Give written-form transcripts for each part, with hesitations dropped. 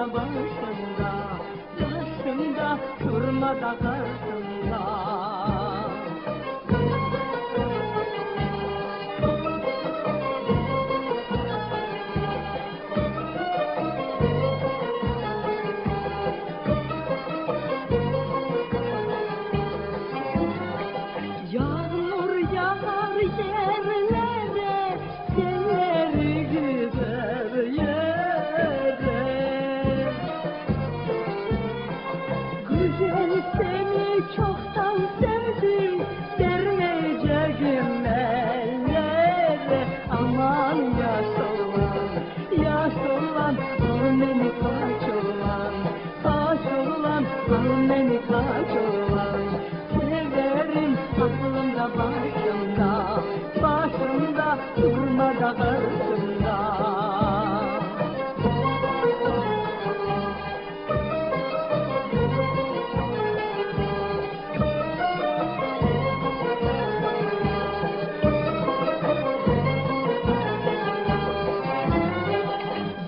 aklımda başımda durmadan karşımda. Yağmur yağar yerlere, selleri gider yere. Güzel seni çoktan sevdim, vermeyeceğim ellere. Aman yaş olan, al beni kaç olan, al beni kaç olan. Severim aklımda başımda durmadan karşımda.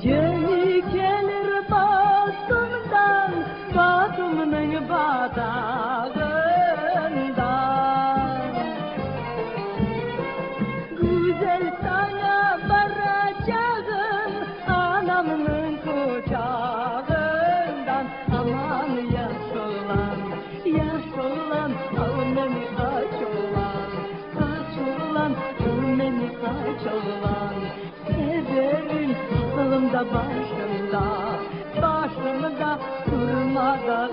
Yeni gelir batımdan, batımın batağından. Güzel sana varacağım, anamın kucağından. Aman yaş olan, al beni kaç olan, al beni kaç olan. Severim aklımda başımda durmadan